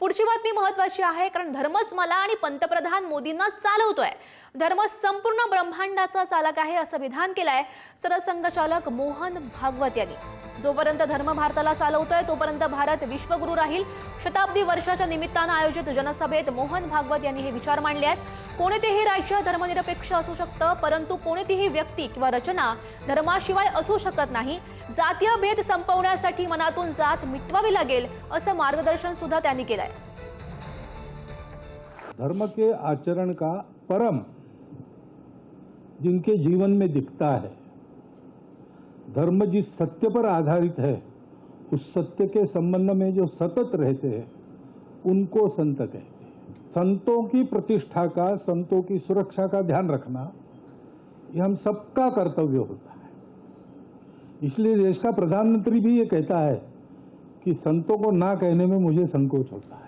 पुढची बातमी महत्त्वाची आहे, कारण धर्मच मला आणि पंतप्रधान मोदींना चालवतोय. धर्म संपूर्ण ब्रह्मांडाचा चालक आहे असं विधान केलंय सरसंघचालक मोहन भागवत यांनी. जोपर्यंत धर्म भारताला चालवतोय तोपर्यंत भारत विश्वगुरू राहील. शताब्दी वर्षाच्या निमित्तानं आयोजित जनसभेत मोहन भागवत यांनी हे विचार मांडले आहेत. कोणतेही राज्य धर्मनिरपेक्ष असू शकतं, परंतु कोणतीही व्यक्ती किंवा रचना धर्माशिवाय असू शकत नाही. जातीय भेद संपवण्यासाठी मनातून जात मिटवावी लागेल असं मार्गदर्शन सुद्धा त्यांनी केलंय. धर्म के आचरण का परम जिनके जीवन में दिखता है, धर्म जिस सत्य पर आधारित है, उस सत्य के संबंध में जो सतत रहते हैं उनको संत कहते हैं. संतों की प्रतिष्ठा का, संतों की सुरक्षा का ध्यान रखना ये हम सबका कर्तव्य होता है. इसलिए देश का प्रधानमंत्री भी ये कहता है कि संतों को ना कहने में मुझे संकोच होता है.